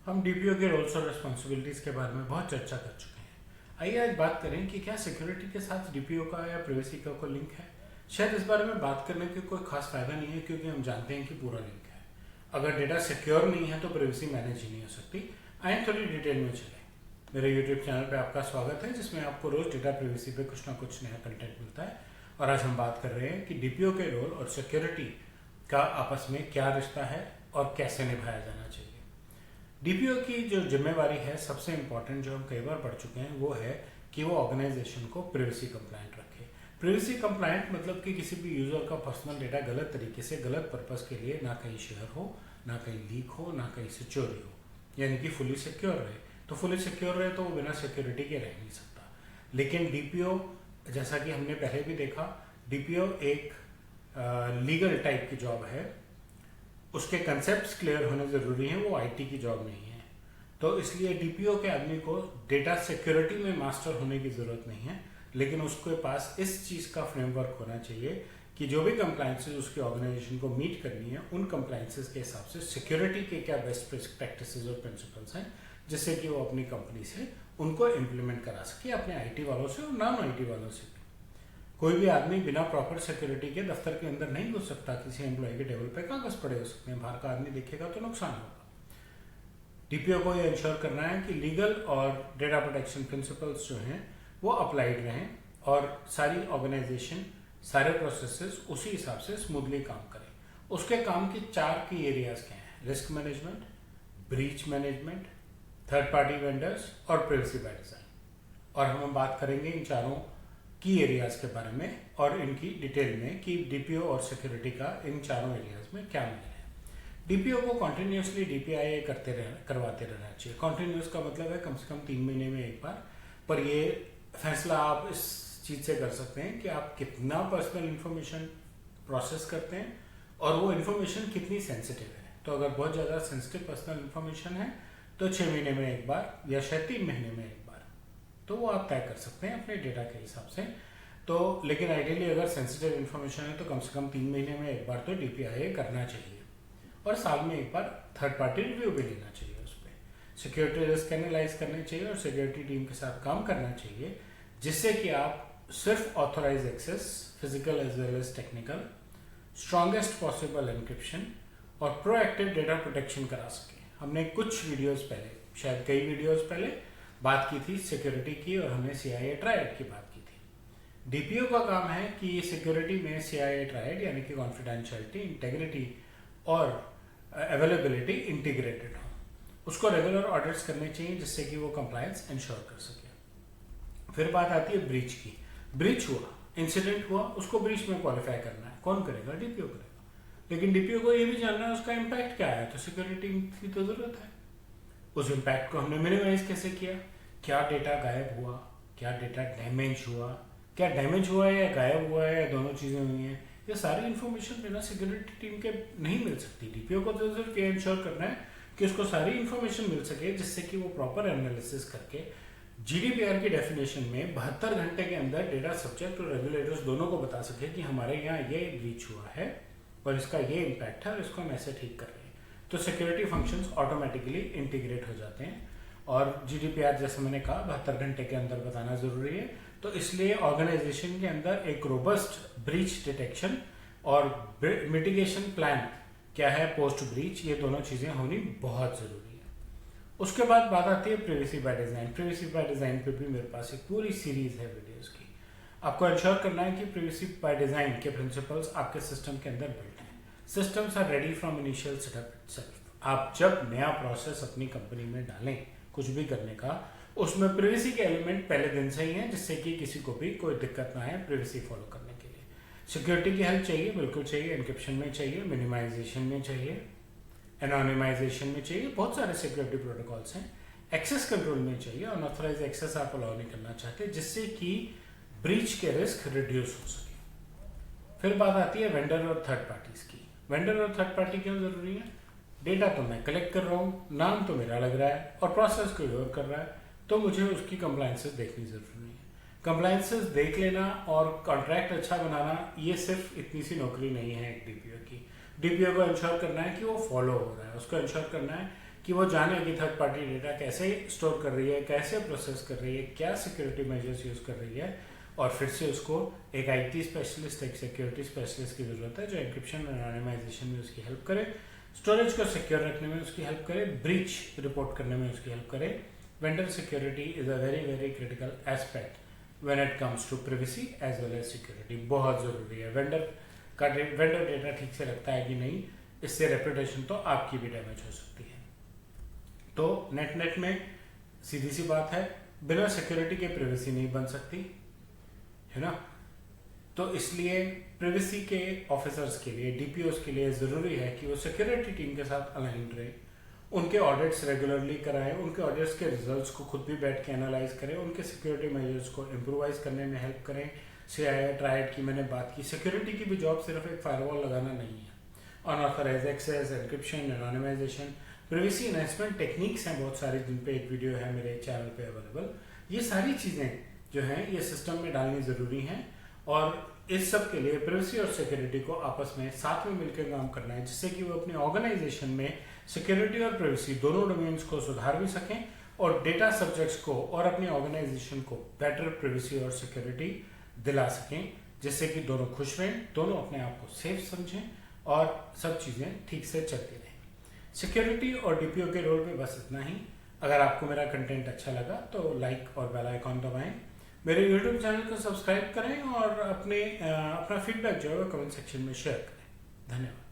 हम डीपीओ के रोल्स और रिस्पॉन्सिबिलिटीज़ के बारे में बहुत चर्चा कर चुके हैं। आइए आज बात करें कि क्या सिक्योरिटी के साथ डीपीओ का या प्राइवेसी का कोई लिंक है। शायद इस बारे में बात करने के कोई खास फायदा नहीं है, क्योंकि हम जानते हैं कि पूरा लिंक है। अगर डेटा सिक्योर नहीं है तो प्राइवेसी मैनेज ही नहीं हो सकती। आइए थोड़ी डिटेल में चले। मेरे यूट्यूब चैनल पे आपका स्वागत है, जिसमें आपको रोज डेटा प्राइवेसी पे कुछ ना कुछ नया कंटेंट मिलता है। और आज हम बात कर रहे हैं कि डीपीओ के रोल और सिक्योरिटी का आपस में क्या रिश्ता है और कैसे निभाया जाना चाहिए। डीपीओ की जो जिम्मेवारी है, सबसे इम्पॉर्टेंट, जो हम कई बार पढ़ चुके हैं, वो है कि वो ऑर्गेनाइजेशन को प्राइवेसी कंप्लायंट रखे। प्राइवेसी कंप्लायंट मतलब कि किसी भी यूजर का पर्सनल डेटा गलत तरीके से गलत पर्पस के लिए ना कहीं शेयर हो, ना कहीं लीक हो, ना कहीं से चोरी हो, यानी कि फुली सिक्योर रहे। तो फुली सिक्योर रहे तो वो बिना सिक्योरिटी के रह नहीं सकता। लेकिन डीपीओ, जैसा कि हमने पहले भी देखा, डीपीओ एक लीगल टाइप की जॉब है। उसके कंसेप्ट्स क्लियर होने ज़रूरी हैं, वो आईटी की जॉब नहीं है। तो इसलिए डीपीओ के आदमी को डेटा सिक्योरिटी में मास्टर होने की ज़रूरत नहीं है, लेकिन उसके पास इस चीज़ का फ्रेमवर्क होना चाहिए कि जो भी कंप्लायंसेस उसकी ऑर्गेनाइजेशन को मीट करनी है, उन कंप्लायंसेस के हिसाब से सिक्योरिटी के क्या बेस्ट प्रैक्टिसेस और प्रिंसिपल्स हैं, जिससे कि वो अपनी कंपनी से उनको इम्प्लीमेंट करा सके, अपने आईटी वालों से और नॉन आईटी वालों से भी। कोई भी आदमी बिना प्रॉपर सिक्योरिटी के दफ्तर के अंदर नहीं घुस सकता। किसी एम्प्लॉय के टेबल पे कागज पड़े हो सकते हैं, बाहर का आदमी देखेगा तो नुकसान होगा। डीपीओ को ये इंश्योर करना है कि लीगल और डेटा प्रोटेक्शन प्रिंसिपल्स जो हैं वो अप्लाइड रहें और सारी ऑर्गेनाइजेशन, सारे प्रोसेसेस उसी हिसाब से स्मूथली काम करें। उसके काम की 4 की एरियाज क्या हैं: risk management, breach management, third party vendors और प्राइवेसी बाय डिजाइन। और हम बात करेंगे इन चारों की एरियाज के बारे में और इनकी डिटेल में कि डीपीओ और सिक्योरिटी का इन चारों एरियाज में क्या मिल है। डीपीओ को कॉन्टिन्यूसली डीपीआई करवाते रहना चाहिए। कॉन्टिन्यूस का मतलब है कम से कम 3 महीने में एक बार। पर ये फैसला आप इस चीज़ से कर सकते हैं कि आप कितना पर्सनल इंफॉर्मेशन प्रोसेस करते हैं और वो इन्फॉर्मेशन कितनी सेंसिटिव है। तो अगर बहुत ज़्यादा सेंसिटिव पर्सनल इंफॉर्मेशन है तो 6 महीने में एक बार या शायद 3 महीने में एक बार, तो वो आप तय कर सकते हैं अपने डेटा के हिसाब से। तो लेकिन आइडियली अगर सेंसिटिव इन्फॉर्मेशन है तो कम से कम 3 महीने में एक बार तो डीपीआई करना चाहिए और साल में एक बार थर्ड पार्टी रिव्यू भी लेना चाहिए। उस पर सिक्योरिटी रिस्क एनालाइज करने चाहिए और सिक्योरिटी टीम के साथ काम करना चाहिए, जिससे कि आप सिर्फ authorize access, physical as well as technical, strongest possible encryption और प्रोएक्टिव डेटा प्रोटेक्शन करा सके। हमने कुछ वीडियोस पहले, शायद कई वीडियोस पहले बात की थी सिक्योरिटी की, और हमने CIA ट्रायड की बात की थी। डीपीओ का काम है कि सिक्योरिटी में CIA ट्रायड यानी कि कॉन्फिडेंशियलिटी, इंटेग्रिटी और अवेलेबिलिटी इंटीग्रेटेड हो। उसको रेगुलर ऑडिट्स करने चाहिए, जिससे कि वो कंप्लायंस इंश्योर कर सके। फिर बात आती है ब्रीच की। ब्रीच हुआ, इंसिडेंट हुआ, उसको ब्रीच में क्वालिफाई करना है। कौन करेगा? डीपीओ करेगा। लेकिन डीपीओ को ये भी जानना है उसका इम्पैक्ट क्या है, तो सिक्योरिटी की तो जरूरत है। उस इम्पैक्ट को हमने मिनिमाइज कैसे किया? क्या डेटा गायब हुआ, क्या डेटा डैमेज हुआ, क्या डैमेज हुआ है या गायब हुआ है या दोनों चीज़ें हुई हैं, ये सारी इन्फॉर्मेशन बिना सिक्योरिटी टीम के नहीं मिल सकती। डीपीओ को तो सिर्फ ये इंश्योर करना है कि उसको सारी इन्फॉर्मेशन मिल सके, जिससे कि वो प्रॉपर एनालिसिस करके GDPR की डेफिनेशन में 72 घंटे के अंदर डेटा सब्जेक्ट और रेगुलेटर्स दोनों को बता सके कि हमारे यहाँ ये ब्रीच हुआ है और इसका ये इम्पैक्ट है और इसको हम ऐसे ठीक कर रहे हैं। तो सिक्योरिटी फंक्शंस ऑटोमेटिकली इंटीग्रेट हो जाते हैं। और GDPR, जैसे मैंने कहा, 72 घंटे के अंदर बताना जरूरी है। तो इसलिए ऑर्गेनाइजेशन के अंदर एक रोबस्ट ब्रीच डिटेक्शन और मिटिगेशन प्लान क्या है पोस्ट ब्रीच, ये दोनों चीज़ें होनी बहुत ज़रूरी है। उसके बाद बात आती है privacy by design. Privacy by design पे भी मेरे पास एक पूरी सीरीज है वीडियोस की। आपको इंश्योर करना है कि प्राइवेसी बाय डिज़ाइन के प्रिंसिपल्स आपके सिस्टम के अंदर बिल्ट हैं। Systems are ready from initial setup itself. आप जब नया प्रोसेस अपनी कंपनी में डालें कुछ भी करने का, उसमें प्राइवेसी के एलिमेंट पहले दिन से ही हैं, जिससे कि किसी को भी कोई दिक्कत ना आए प्राइवेसी फॉलो करने के लिए। सिक्योरिटी की हेल्प चाहिए, बिल्कुल चाहिए। एन्क्रिप्शन में चाहिए, मिनिमाइजेशन में चाहिए, एनोनिमाइजेशन में चाहिए, बहुत सारे सिक्योरिटी प्रोटोकॉल्स हैं। एक्सेस कंट्रोल में चाहिए, अनऑथराइज एक्सेस आप अलाउ नहीं करना चाहते, जिससे कि ब्रीच के रिस्क रिड्यूस हो सके। फिर बात आती है वेंडर और थर्ड पार्टीज की। वेंडर और थर्ड पार्टी क्यों जरूरी है? डेटा तो मैं कलेक्ट कर रहा हूँ, नाम तो मेरा लग रहा है और प्रोसेस कोई और कर रहा है, तो मुझे उसकी कंप्लायंसेस देखनी जरूरी है। कंप्लायंसेस देख लेना और कॉन्ट्रैक्ट अच्छा बनाना, ये सिर्फ इतनी सी नौकरी नहीं है एक डीपीओ की। डीपीओ को इंश्योर करना है कि वो फॉलो हो रहा है। उसको इंश्योर करना है कि वो जाने कि थर्ड पार्टी डेटा कैसे स्टोर कर रही है, कैसे प्रोसेस कर रही है, क्या सिक्योरिटी मेजर्स यूज़ कर रही है, और फिर से उसको एक आईटी स्पेशलिस्ट, एक सिक्योरिटी स्पेशलिस्ट की ज़रूरत है जो एन्क्रिप्शन और एनोनिमाइजेशन में उसकी हेल्प करे, स्टोरेज को सिक्योर रखने में उसकी हेल्प करे, ब्रीच रिपोर्ट करने में उसकी हेल्प करे। Vendor security is a very very critical aspect when it comes to privacy as well as security. बहुत ज़रूरी है। वेंडर डेटा ठीक से रखता है कि नहीं, इससे रेपुटेशन तो आपकी भी डैमेज हो सकती है। तो नेट में सीधी सी बात है, बिना सिक्योरिटी के प्रिवेसी नहीं बन सकती है ना। तो इसलिए प्रिवेसी के ऑफिसर्स के लिए, डीपीओस के लिए ज़रूरी है कि वो सिक्योरिटी टीम के साथ अलाइंड रहे, उनके ऑडिट्स रेगुलरली कराएं, उनके ऑडिट्स के रिजल्ट्स को खुद भी बैठ के एनालाइज करें, उनके सिक्योरिटी मेजर्स को इम्प्रोवाइज करने में हेल्प करें। सीआईए ट्राइड की मैंने बात की, सिक्योरिटी की भी जॉब सिर्फ एक फायरवॉल लगाना नहीं है। Unauthorised access, encryption, anonymisation, privacy enhancement techniques हैं बहुत सारी, जिन पे एक वीडियो है मेरे चैनल पे अवेलेबल। ये सारी चीज़ें जो हैं ये सिस्टम में डालनी ज़रूरी हैं, और इस सब के लिए प्रिवेसी और सिक्योरिटी को आपस में साथ में मिलकर काम करना है, जिससे कि वो अपनी ऑर्गेनाइजेशन में सिक्योरिटी और प्रिवेसी दोनों डोमेन्स को सुधार भी सकें, और डेटा सब्जेक्ट्स को और अपनी ऑर्गेनाइजेशन को बेटर प्रिवेसी और सिक्योरिटी दिला सकें, जिससे कि दोनों खुश रहें, दोनों अपने आप को सेफ समझें और सब चीज़ें ठीक से चलती रहें। सिक्योरिटी और डीपीओ के रोल में बस इतना ही। अगर आपको मेरा कंटेंट अच्छा लगा तो लाइक और बेल आइकॉन दबाएं, मेरे यूट्यूब चैनल को सब्सक्राइब करें, और अपना फीडबैक जो है वो कमेंट सेक्शन में शेयर करें। धन्यवाद।